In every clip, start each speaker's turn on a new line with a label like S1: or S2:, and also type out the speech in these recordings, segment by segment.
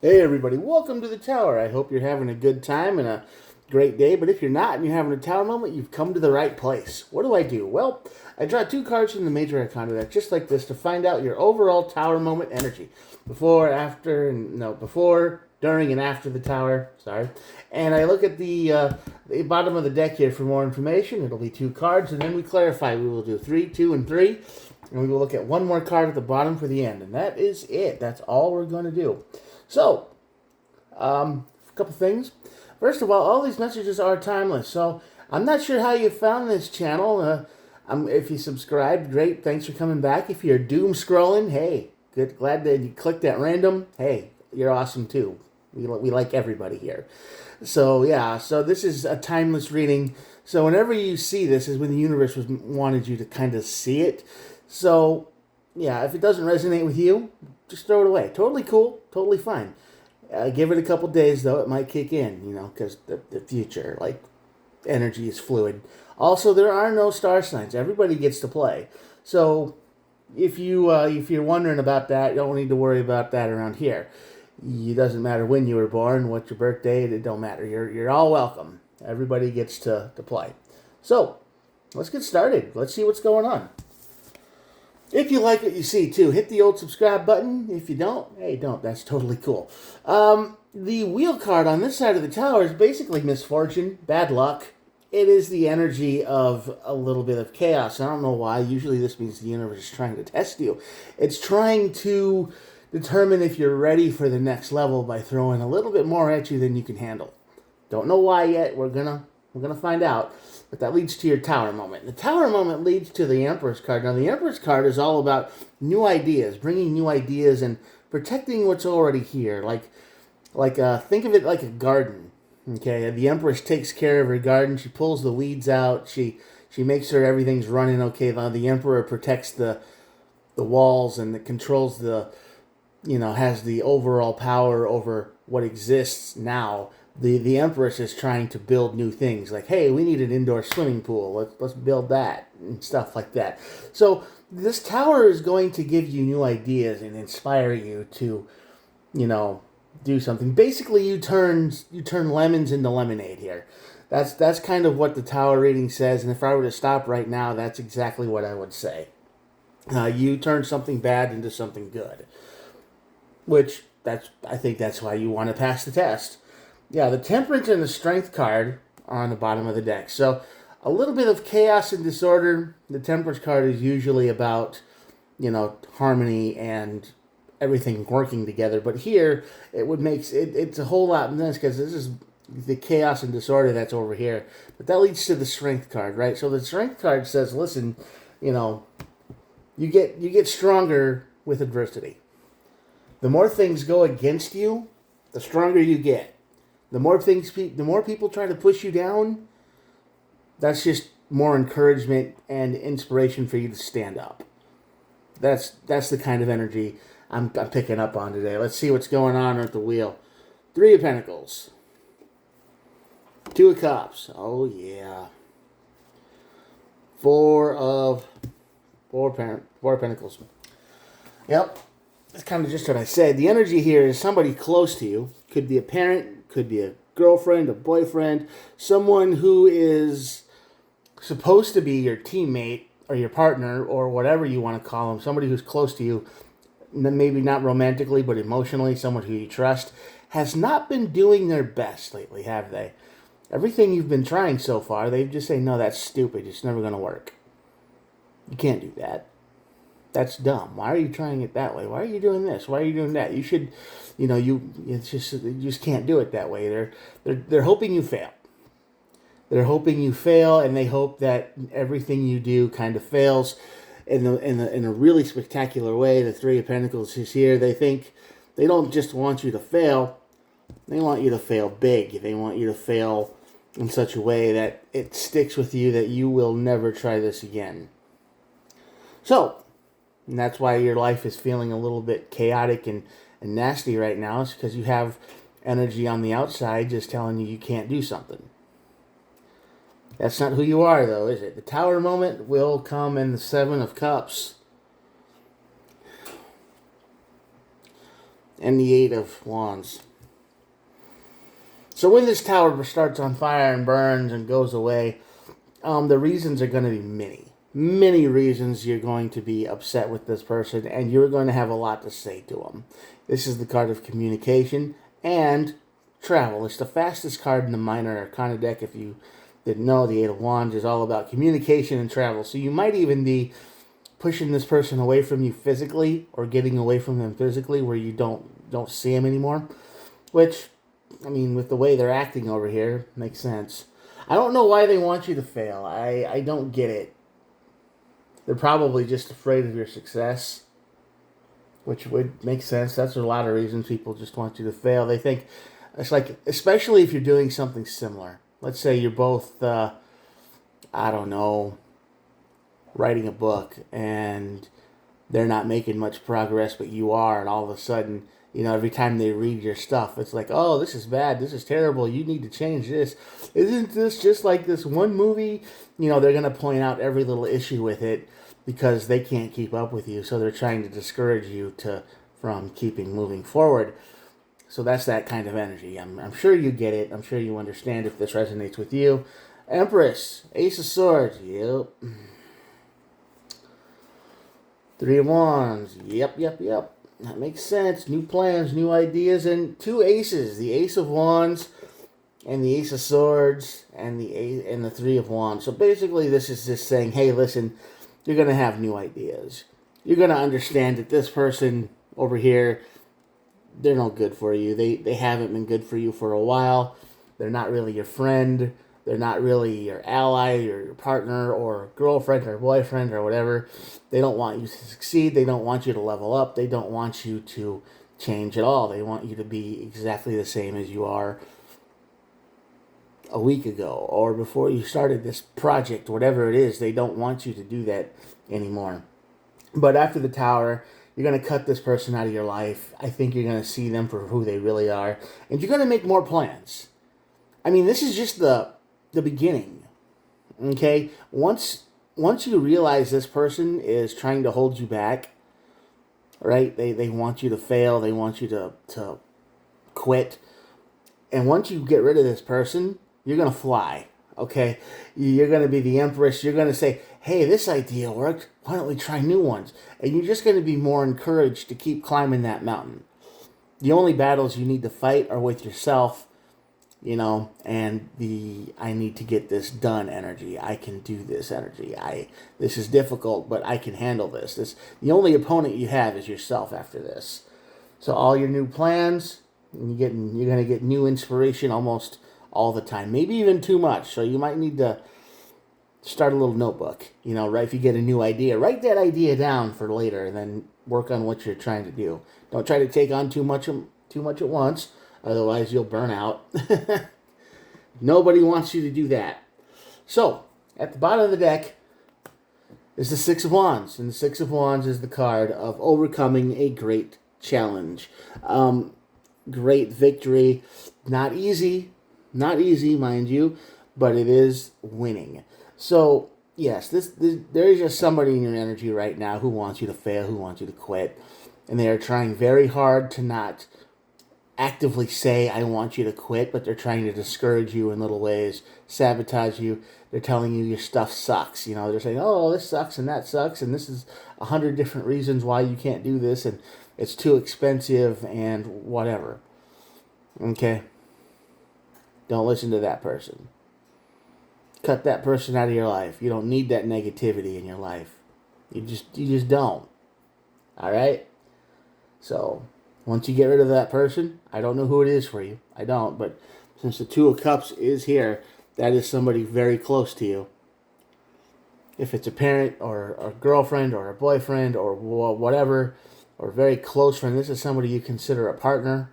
S1: Hey everybody, welcome to the tower. I hope you're having a good time and a great day, but if you're not and you're having a tower moment, you've come to the right place. What do I do? Well, I draw two cards from the Major Arcana deck, just like this, to find out your overall tower moment energy. Before, during, and after the tower, sorry. And I look at the bottom of the deck here for more information. It'll be two cards, and then we clarify. We will do 3, 2, and 3, and we will look at one more card at the bottom for the end, and that is it. That's all we're going to do. So, a couple things. First of all these messages are timeless. So, I'm not sure how you found this channel. If you subscribed, great. Thanks for coming back. If you're doom scrolling, hey, good. Glad that you clicked at random. Hey, you're awesome too. We like everybody here. So, yeah. So, this is a timeless reading. So, whenever you see this, is when the universe wanted you to kind of see it. So, yeah, if it doesn't resonate with you, just throw it away. Totally cool, totally fine. Give it a couple days, though. It might kick in, because the future, like, energy is fluid. Also, there are no star signs. Everybody gets to play. So, if you're wondering about that, you don't need to worry about that around here. It doesn't matter when you were born, what's your birthday. It don't matter. You're all welcome. Everybody gets to play. So, let's get started. Let's see what's going on. If you like what you see, too, hit the old subscribe button. If you don't, hey, don't. That's totally cool. The wheel card on this side of the tower is basically misfortune, bad luck. It is the energy of a little bit of chaos. I don't know why. Usually this means the universe is trying to test you. It's trying to determine if you're ready for the next level by throwing a little bit more at you than you can handle. Don't know why yet. We're gonna find out. But that leads to your tower moment. The tower moment leads to the Emperor's card. Now, the Emperor's card is all about new ideas, bringing new ideas and protecting what's already here. Think of it like a garden. Okay, the Empress takes care of her garden. She pulls the weeds out. She makes sure everything's running okay. Now, the Emperor protects the walls and controls has the overall power over what exists now. The Empress is trying to build new things, like, hey, we need an indoor swimming pool. Let's build that and stuff like that. So this tower is going to give you new ideas and inspire you to, do something. Basically, you turn lemons into lemonade here. That's kind of what the tower reading says. And if I were to stop right now, that's exactly what I would say. You turn something bad into something good, which I think that's why you want to pass the test. Yeah, the Temperance and the Strength card are on the bottom of the deck. So a little bit of chaos and disorder. The Temperance card is usually about, harmony and everything working together. But here, it's a whole lot less because this is the chaos and disorder that's over here. But that leads to the Strength card, right? So the Strength card says, listen, you get stronger with adversity. The more things go against you, the stronger you get. The more people try to push you down, that's just more encouragement and inspiration for you to stand up. That's the kind of energy I'm picking up on today. Let's see what's going on at the wheel. 3 of Pentacles. 2 of Cups. Oh yeah. 4 of Pentacles. Yep. That's kind of just what I said. The energy here is somebody close to you. Could be a parent, could be a girlfriend, a boyfriend, someone who is supposed to be your teammate or your partner or whatever you want to call them, somebody who's close to you, maybe not romantically but emotionally, someone who you trust, has not been doing their best lately, have they? Everything you've been trying so far, they just say, no, that's stupid. It's never going to work. You can't do that. That's dumb. Why are you trying it that way? Why are you doing this? Why are you doing that? You should, you just can't do it that way. They're hoping you fail. They're hoping you fail, and they hope that everything you do kind of fails in a really spectacular way. The 3 of Pentacles is here. They think they don't just want you to fail. They want you to fail big. They want you to fail in such a way that it sticks with you that you will never try this again. So, and that's why your life is feeling a little bit chaotic and nasty right now. It's because you have energy on the outside just telling you can't do something. That's not who you are, though, is it? The Tower moment will come in the 7 of Cups. and the Eight of Wands. So when this tower starts on fire and burns and goes away, the reasons are going to be many. Many reasons you're going to be upset with this person, and you're going to have a lot to say to them. This is the card of communication and travel. It's the fastest card in the Minor Arcana deck. If you didn't know, the Eight of Wands is all about communication and travel. So you might even be pushing this person away from you physically, or getting away from them physically, where you don't see them anymore. Which, I mean, with the way they're acting over here, makes sense. I don't know why they want you to fail. I don't get it. They're probably just afraid of your success, which would make sense. That's a lot of reasons people just want you to fail. They think, it's like, especially if you're doing something similar. Let's say you're both, I don't know, writing a book, and they're not making much progress, but you are, and all of a sudden, every time they read your stuff, it's like, oh, this is bad, this is terrible, you need to change this. Isn't this just like this one movie? They're going to point out every little issue with it because they can't keep up with you, so they're trying to discourage you from keeping moving forward. So that's that kind of energy. I'm sure you get it. I'm sure you understand if this resonates with you. Empress, Ace of Swords, yep. Three of Wands, yep. That makes sense. New plans, new ideas, and two aces. The Ace of Wands and the Ace of Swords and the Three of Wands. So basically this is just saying, hey, listen, you're going to have new ideas. You're going to understand that this person over here, they're no good for you. They haven't been good for you for a while. They're not really your friend. They're not really your ally or your partner or girlfriend or boyfriend or whatever. They don't want you to succeed. They don't want you to level up. They don't want you to change at all. They want you to be exactly the same as you are a week ago or before you started this project, whatever it is. They don't want you to do that anymore. But after the Tower, you're going to cut this person out of your life. I think you're going to see them for who they really are. And you're going to make more plans. I mean, this is just the beginning. Okay? Once you realize this person is trying to hold you back, right? They want you to fail. They want you to quit. And once you get rid of this person, you're going to fly. Okay? You're going to be the Empress. You're going to say, hey, this idea worked. Why don't we try new ones? And you're just going to be more encouraged to keep climbing that mountain. The only battles you need to fight are with yourself, and the I need to get this done energy. I can do this energy. This is difficult, but I can handle this. The only opponent you have is yourself after this. So all your new plans, you're going to get new inspiration almost all the time. Maybe even too much. So you might need to start a little notebook, right? If you get a new idea, write that idea down for later and then work on what you're trying to do. Don't try to take on too much at once, otherwise you'll burn out. Nobody wants you to do that. So, at the bottom of the deck is the Six of Wands, and the Six of Wands is the card of overcoming a great challenge. Great victory. Not easy, mind you, but it is winning. So, yes, there is just somebody in your energy right now who wants you to fail, who wants you to quit. And they are trying very hard to not actively say, I want you to quit, but they're trying to discourage you in little ways, sabotage you. They're telling you your stuff sucks. They're saying, oh, this sucks and that sucks, and this is 100 different reasons why you can't do this, and it's too expensive and whatever. Okay? Don't listen to that person. Cut that person out of your life. You don't need that negativity in your life. You just don't. All right? So, once you get rid of that person, I don't know who it is for you. I don't, but since the Two of Cups is here, that is somebody very close to you. If it's a parent or a girlfriend or a boyfriend or whatever, or a very close friend, this is somebody you consider a partner,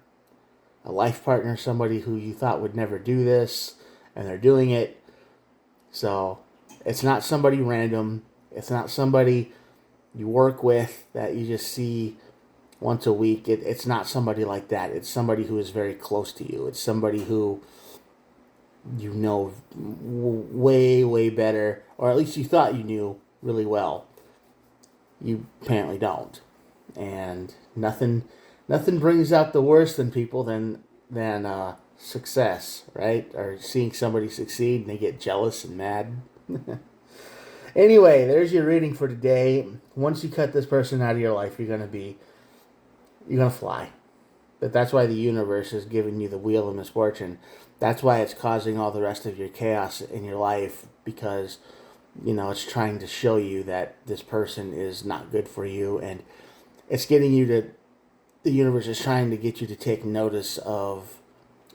S1: a life partner, somebody who you thought would never do this, and they're doing it. So, it's not somebody random. It's not somebody you work with that you just see once a week. It's not somebody like that. It's somebody who is very close to you. It's somebody who you know way, way better, or at least you thought you knew really well. You apparently don't. And nothing Nothing brings out the worst in people than success, right? Or seeing somebody succeed and they get jealous and mad. Anyway, there's your reading for today. Once you cut this person out of your life, you're gonna fly. But that's why the universe is giving you the wheel of misfortune. That's why it's causing all the rest of your chaos in your life, because it's trying to show you that this person is not good for you, and it's getting you to. The universe is trying to get you to take notice of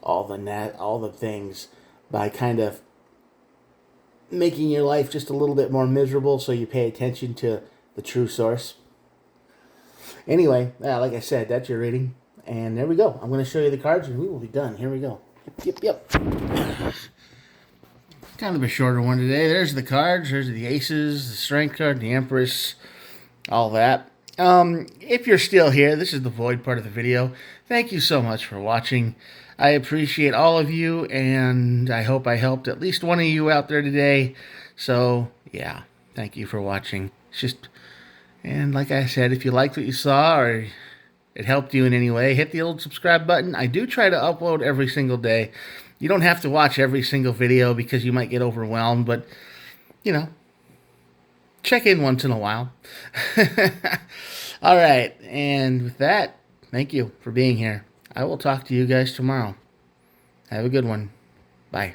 S1: all the things by kind of making your life just a little bit more miserable, so you pay attention to the true source. Anyway, like I said, that's your reading. And there we go. I'm going to show you the cards and we will be done. Here we go. Yep. Kind of a shorter one today. There's the cards. There's the aces, the strength card, the empress, all that. If you're still here, this is the void part of the video. Thank you so much for watching. I appreciate all of you, and I hope I helped at least one of you out there today. So, yeah, thank you for watching. And like I said, if you liked what you saw or it helped you in any way, hit the old subscribe button. I do try to upload every single day. You don't have to watch every single video because you might get overwhelmed, but, check in once in a while. All right, and with that, thank you for being here. I will talk to you guys tomorrow. Have a good one. Bye.